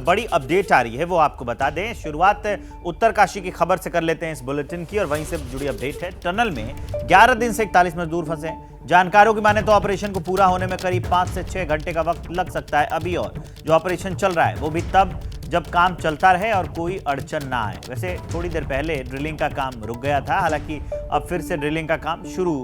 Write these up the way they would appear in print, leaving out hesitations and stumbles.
बड़ी अपडेट आ रही है वो आपको बता दें। शुरुआत उत्तरकाशी की खबर से कर लेते हैं इस बुलेटिन की और वहीं से जुड़ी अपडेट है। टनल में 11 दिन से 41 मजदूर फंसे हैं। जानकारों की माने तो ऑपरेशन को पूरा होने में करीब 5 से 6 घंटे का वक्त लग सकता है अभी, और जो ऑपरेशन चल रहा है वो भी तब जब काम चलता रहे और कोई अड़चन ना आए। वैसे थोड़ी देर पहले ड्रिलिंग का काम रुक गया था, हालांकि अब फिर से ड्रिलिंग का काम शुरू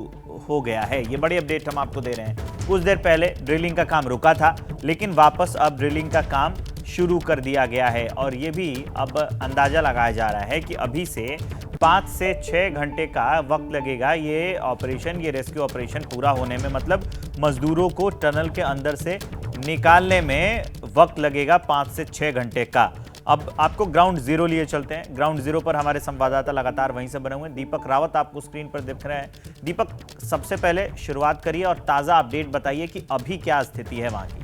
हो गया है। ये बड़ी अपडेट हम आपको दे रहे हैं। कुछ देर पहले ड्रिलिंग का काम रुका था, लेकिन वापस अब ड्रिलिंग का काम शुरू कर दिया गया है और ये भी अब अंदाजा लगाया जा रहा है कि अभी से 5 से 6 घंटे का वक्त लगेगा ये ऑपरेशन, ये रेस्क्यू ऑपरेशन पूरा होने में। मतलब मजदूरों को टनल के अंदर से निकालने में वक्त लगेगा 5 से 6 घंटे का। अब आपको ग्राउंड जीरो लिए चलते हैं। ग्राउंड जीरो पर हमारे संवाददाता लगातार वहीं से बने हुए हैं। दीपक रावत आपको स्क्रीन पर दिख रहे हैं। दीपक, सबसे पहले शुरुआत करिए और ताज़ा अपडेट बताइए कि अभी क्या स्थिति है वहां की।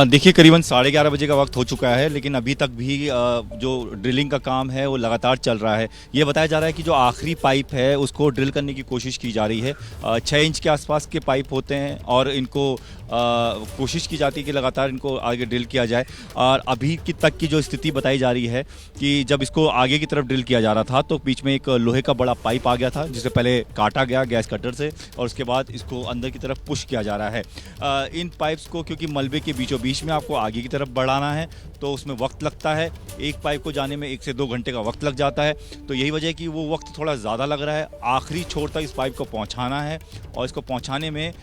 देखिए, करीबन 11:30 बजे का वक्त हो चुका है, लेकिन अभी तक भी जो ड्रिलिंग का काम है वो लगातार चल रहा है। ये बताया जा रहा है कि जो आखिरी पाइप है उसको ड्रिल करने की कोशिश की जा रही है। 6 इंच के आसपास के पाइप होते हैं और इनको कोशिश की जाती है कि लगातार इनको आगे ड्रिल किया जाए। और अभी की तक की जो स्थिति बताई जा रही है कि जब इसको आगे की तरफ ड्रिल किया जा रहा था तो बीच में एक लोहे का बड़ा पाइप आ गया था, जिसे पहले काटा गया गैस कटर से और उसके बाद इसको अंदर की तरफ पुश किया जा रहा है। इन पाइप्स को क्योंकि मलबे के बीच में आपको आगे की तरफ बढ़ाना है तो उसमें वक्त लगता है। एक पाइप को जाने में 1 से 2 घंटे का वक्त लग जाता है, तो यही वजह है कि वो वक्त थोड़ा ज़्यादा लग रहा है। आखिरी छोर तक इस पाइप को पहुंचाना है और इसको पहुंचाने में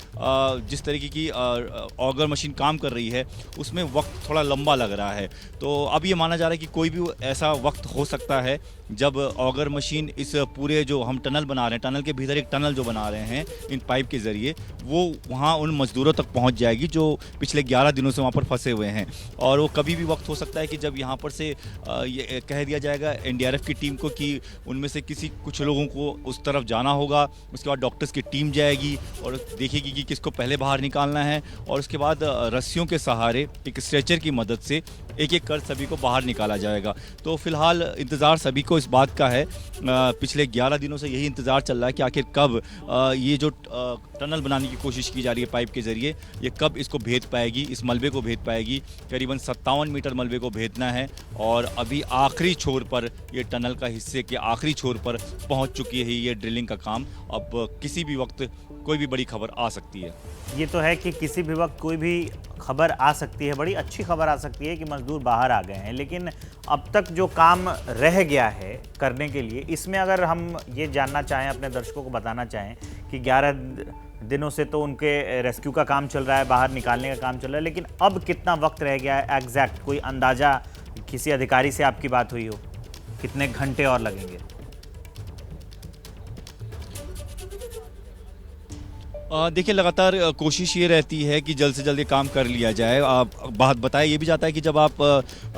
जिस तरीके की ऑगर मशीन काम कर रही है उसमें वक्त थोड़ा लंबा लग रहा है। तो अब ये माना जा रहा है कि कोई भी ऐसा वक्त हो सकता है जब ऑगर मशीन इस पूरे जो हम टनल बना रहे हैं, टनल के भीतर एक टनल जो बना रहे हैं इन पाइप के ज़रिए, वो वहाँ उन मज़दूरों तक पहुँच जाएगी जो पिछले 11 दिनों से वहाँ पर फंसे हुए हैं। और वो कभी भी वक्त हो सकता है कि जब यहाँ पर से ये कह दिया जाएगा एनडीआरएफ की टीम को कि उनमें से कुछ लोगों को उस तरफ जाना होगा। उसके बाद डॉक्टर्स की टीम जाएगी और देखेगी कि किसको पहले बाहर निकालना है और उसके बाद रस्सियों के सहारे एक स्ट्रेचर की मदद से एक एक कर सभी को बाहर निकाला जाएगा। तो फिलहाल इंतज़ार सभी को इस बात का है। पिछले 11 दिनों से यही इंतज़ार चल रहा है कि आखिर कब ये जो टनल बनाने की कोशिश की जा रही है पाइप के ज़रिए, ये कब इसको भेद पाएगी, इस मलबे को भेद पाएगी। करीबन 57 मीटर मलबे को भेदना है और अभी आखिरी छोर पर ये टनल का हिस्से के आखिरी छोर पर पहुंच चुकी है ये ड्रिलिंग का काम। अब किसी भी वक्त कोई भी बड़ी खबर आ सकती है। ये तो है कि किसी भी वक्त कोई भी खबर आ सकती है। बड़ी अच्छी खबर आ सकती है कि मजदूर बाहर आ गए हैं, लेकिन अब तक जो काम रह गया है करने के लिए, इसमें अगर हम ये जानना चाहें, अपने दर्शकों को बताना चाहें कि 11 दिनों से तो उनके रेस्क्यू का काम चल रहा है, बाहर निकालने का काम चल रहा है, लेकिन अब कितना वक्त रह गया है एग्जैक्ट कोई अंदाज़ा, किसी अधिकारी से आपकी बात हुई हो, कितने घंटे और लगेंगे? देखिए, लगातार कोशिश ये रहती है कि जल्द से जल्द ये काम कर लिया जाए। बात बताया ये भी जाता है कि जब आप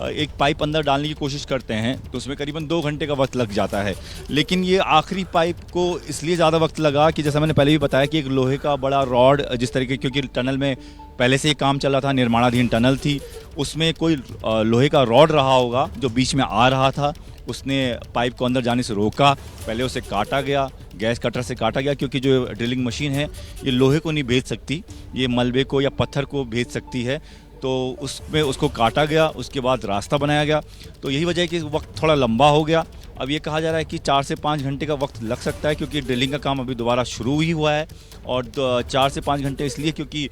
एक पाइप अंदर डालने की कोशिश करते हैं तो उसमें करीबन 2 घंटे का वक्त लग जाता है, लेकिन ये आखिरी पाइप को इसलिए ज़्यादा वक्त लगा कि जैसा मैंने पहले भी बताया कि एक लोहे का बड़ा रॉड, जिस तरीके, क्योंकि टनल में पहले से ही काम चल रहा था, निर्माणाधीन टनल थी, उसमें कोई लोहे का रॉड रहा होगा जो बीच में आ रहा था, उसने पाइप को अंदर जाने से रोका। पहले उसे काटा गया, गैस कटर से काटा गया, क्योंकि जो ड्रिलिंग मशीन है ये लोहे को नहीं भेज सकती, ये मलबे को या पत्थर को भेज सकती है। तो उसमें उसको काटा गया, उसके बाद रास्ता बनाया गया। तो यही वजह है कि वक्त थोड़ा लंबा हो गया। अब ये कहा जा रहा है कि 4 से 5 घंटे का वक्त लग सकता है, क्योंकि ड्रिलिंग का काम अभी दोबारा शुरू ही हुआ है। और 4 से 5 घंटे इसलिए क्योंकि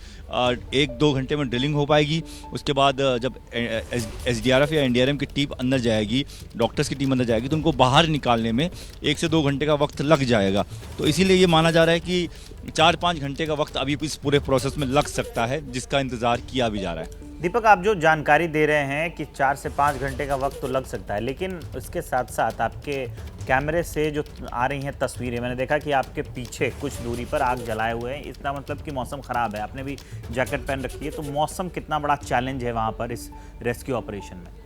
1-2 घंटे में ड्रिलिंग हो पाएगी। उसके बाद जब एसडीआरएफ या एनडीआरएफ की टीम अंदर जाएगी, डॉक्टर्स की टीम अंदर जाएगी, तो उनको बाहर निकालने में 1 से 2 घंटे का वक्त लग जाएगा। तो इसीलिए ये माना जा रहा है कि 4-5 घंटे का वक्त अभी इस पूरे प्रोसेस में लग सकता है, जिसका इंतज़ार किया भी जा रहा है। दीपक, आप जो जानकारी दे रहे हैं कि 4 से 5 घंटे का वक्त तो लग सकता है, लेकिन इसके साथ साथ आपके कैमरे से जो आ रही हैं तस्वीरें, मैंने देखा कि आपके पीछे कुछ दूरी पर आग जलाए हुए हैं। इसका मतलब कि मौसम ख़राब है, आपने भी जैकेट पहन रखी है, तो मौसम कितना बड़ा चैलेंज है वहाँ पर इस रेस्क्यू ऑपरेशन में?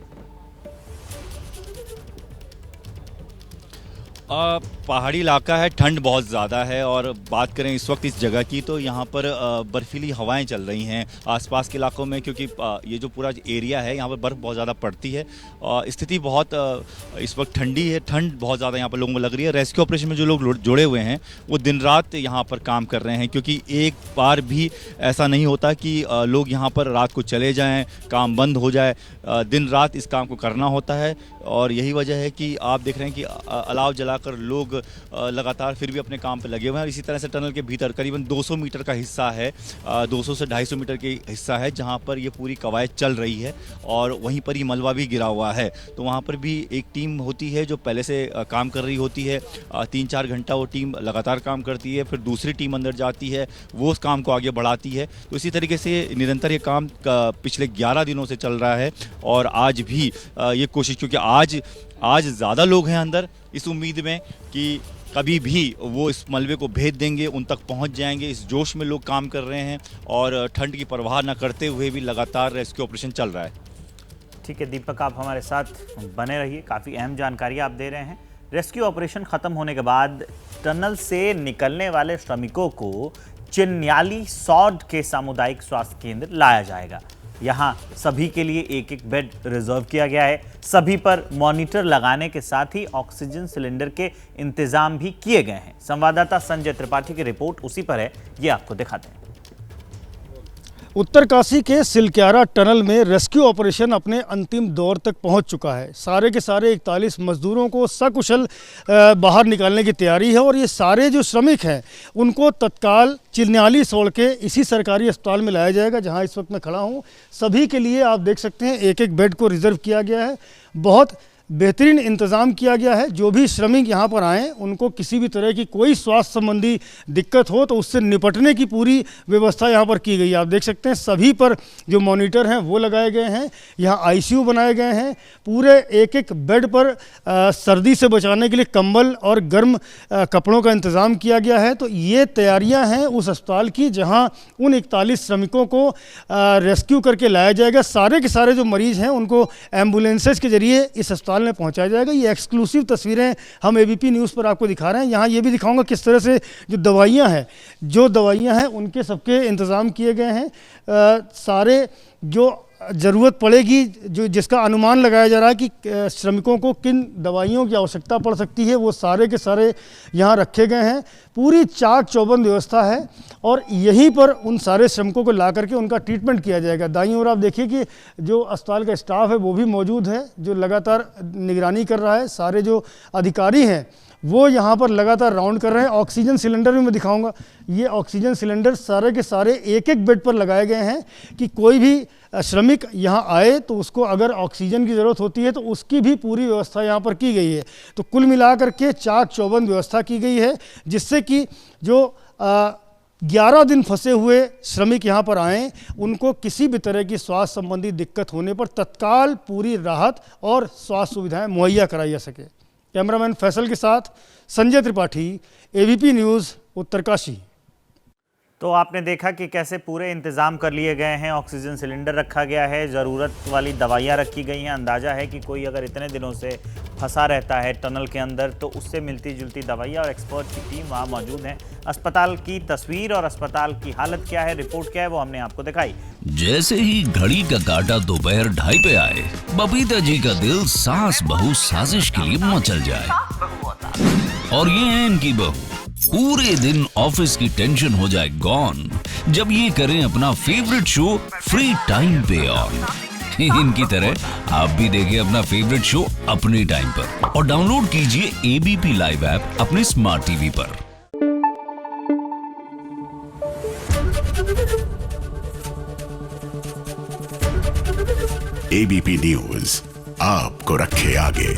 पहाड़ी इलाका है, ठंड बहुत ज़्यादा है और बात करें इस वक्त इस जगह की तो यहाँ पर बर्फीली हवाएं चल रही हैं आसपास के इलाकों में, क्योंकि ये जो पूरा एरिया है यहाँ पर बर्फ़ बहुत ज़्यादा पड़ती है। स्थिति बहुत इस वक्त ठंडी है, ठंड बहुत ज़्यादा यहाँ पर लोगों को लग रही है। रेस्क्यू ऑपरेशन में जो लोग जुड़े हुए हैं वो दिन रात यहाँ पर काम कर रहे हैं, क्योंकि एक बार भी ऐसा नहीं होता कि लोग यहाँ पर रात को चले जाएँ, काम बंद हो जाए। दिन रात इस काम को करना होता है और यही वजह है कि आप देख रहे हैं कि अलाव जलाकर लोग लगातार फिर भी अपने काम पर लगे हुए हैं। और इसी तरह से टनल के भीतर करीबन 200 मीटर का हिस्सा है, 200 से 250 मीटर की हिस्सा है जहां पर ये पूरी कवायद चल रही है और वहीं पर ही मलबा भी गिरा हुआ है। तो वहां पर भी एक टीम होती है जो पहले से काम कर रही होती है, 3-4 घंटा वो टीम लगातार काम करती है, फिर दूसरी टीम अंदर जाती है, वो उस काम को आगे बढ़ाती है। तो इसी तरीके से निरंतर ये काम पिछले 11 दिनों से चल रहा है और आज भी ये कोशिश, क्योंकि आज ज़्यादा लोग हैं अंदर इस उम्मीद में कि कभी भी वो इस मलबे को भेज देंगे, उन तक पहुंच जाएंगे। इस जोश में लोग काम कर रहे हैं और ठंड की परवाह न करते हुए भी लगातार रेस्क्यू ऑपरेशन चल रहा है। ठीक है दीपक, आप हमारे साथ बने रहिए, काफ़ी अहम जानकारी आप दे रहे हैं। रेस्क्यू ऑपरेशन ख़त्म होने के बाद टनल से निकलने वाले श्रमिकों को चिन्याली सौड के सामुदायिक स्वास्थ्य केंद्र लाया जाएगा। यहाँ सभी के लिए एक एक बेड रिजर्व किया गया है। सभी पर मॉनिटर लगाने के साथ ही ऑक्सीजन सिलेंडर के इंतजाम भी किए गए हैं। संवाददाता संजय त्रिपाठी की रिपोर्ट उसी पर है, ये आपको दिखाते हैं। उत्तरकाशी के सिलक्यारा टनल में रेस्क्यू ऑपरेशन अपने अंतिम दौर तक पहुंच चुका है। सारे के सारे 41 मजदूरों को सकुशल बाहर निकालने की तैयारी है और ये सारे जो श्रमिक हैं उनको तत्काल चिन्याली सौड़ के इसी सरकारी अस्पताल में लाया जाएगा जहां इस वक्त मैं खड़ा हूं। सभी के लिए आप देख सकते हैं एक एक बेड को रिजर्व किया गया है। बहुत बेहतरीन इंतज़ाम किया गया है। जो भी श्रमिक यहाँ पर आएँ उनको किसी भी तरह की कोई स्वास्थ्य संबंधी दिक्कत हो तो उससे निपटने की पूरी व्यवस्था यहाँ पर की गई है। आप देख सकते हैं सभी पर जो मॉनिटर हैं वो लगाए गए हैं। यहाँ आईसीयू बनाए गए हैं। पूरे एक एक बेड पर सर्दी से बचाने के लिए कंबल और गर्म कपड़ों का इंतज़ाम किया गया है। तो ये तैयारियाँ हैं उस अस्पताल की जहाँ उन 41 श्रमिकों को रेस्क्यू करके लाया जाएगा। सारे के सारे जो मरीज़ हैं उनको एम्बुलेंसेज के जरिए इस अस्पताल में पहुंचाया जाएगा। ये एक्सक्लूसिव तस्वीरें हम एबीपी न्यूज़ पर आपको दिखा रहे हैं। यहाँ ये भी दिखाऊंगा किस तरह से जो दवाइयाँ हैं उनके सबके इंतज़ाम किए गए हैं। सारे जो ज़रूरत पड़ेगी, जो जिसका अनुमान लगाया जा रहा है कि श्रमिकों को किन दवाइयों की आवश्यकता पड़ सकती है, वो सारे के सारे यहाँ रखे गए हैं। पूरी चाक चौबंद व्यवस्था है और यहीं पर उन सारे श्रमिकों को ला करके उनका ट्रीटमेंट किया जाएगा। दाईं ओर आप देखिए कि जो अस्पताल का स्टाफ है वो भी मौजूद है जो लगातार निगरानी कर रहा है। सारे जो अधिकारी हैं वो यहाँ पर लगातार राउंड कर रहे हैं। ऑक्सीजन सिलेंडर भी मैं दिखाऊंगा। ये ऑक्सीजन सिलेंडर सारे के सारे एक एक बेड पर लगाए गए हैं कि कोई भी श्रमिक यहाँ आए तो उसको अगर ऑक्सीजन की ज़रूरत होती है तो उसकी भी पूरी व्यवस्था यहाँ पर की गई है। तो कुल मिलाकर के चाक चौबंद व्यवस्था की गई है जिससे कि जो 11 दिन फंसे हुए श्रमिक यहाँ पर आएँ उनको किसी भी तरह की स्वास्थ्य संबंधी दिक्कत होने पर तत्काल पूरी राहत और स्वास्थ्य सुविधाएँ मुहैया कराई जा सके। कैमरामैन फैसल के साथ संजय त्रिपाठी, एबीपी न्यूज़, उत्तरकाशी। तो आपने देखा कि कैसे पूरे इंतज़ाम कर लिए गए हैं। ऑक्सीजन सिलेंडर रखा गया है, ज़रूरत वाली दवाइयाँ रखी गई हैं। अंदाज़ा है कि कोई अगर इतने दिनों से फंसा रहता है टनल के अंदर तो उससे मिलती जुलती दवाइयाँ और एक्सपर्ट की टीम वहाँ मौजूद है। अस्पताल की तस्वीर और अस्पताल की हालत क्या है, रिपोर्ट क्या है, वो हमने आपको दिखाई। जैसे ही घड़ी का काटा दोपहर 2:30 पे आए, बबीता जी का दिल सास बहू साजिश के लिए मचल जाए। और ये है इनकी बहू, पूरे दिन ऑफिस की टेंशन हो जाए गॉन जब ये करें अपना फेवरेट शो फ्री टाइम पे ऑन। इनकी तरह आप भी देखें अपना फेवरेट शो अपने टाइम पर और डाउनलोड कीजिए एबीपी लाइव ऐप अपने स्मार्ट टीवी पर। एबीपी न्यूज़ आपको रखे आगे।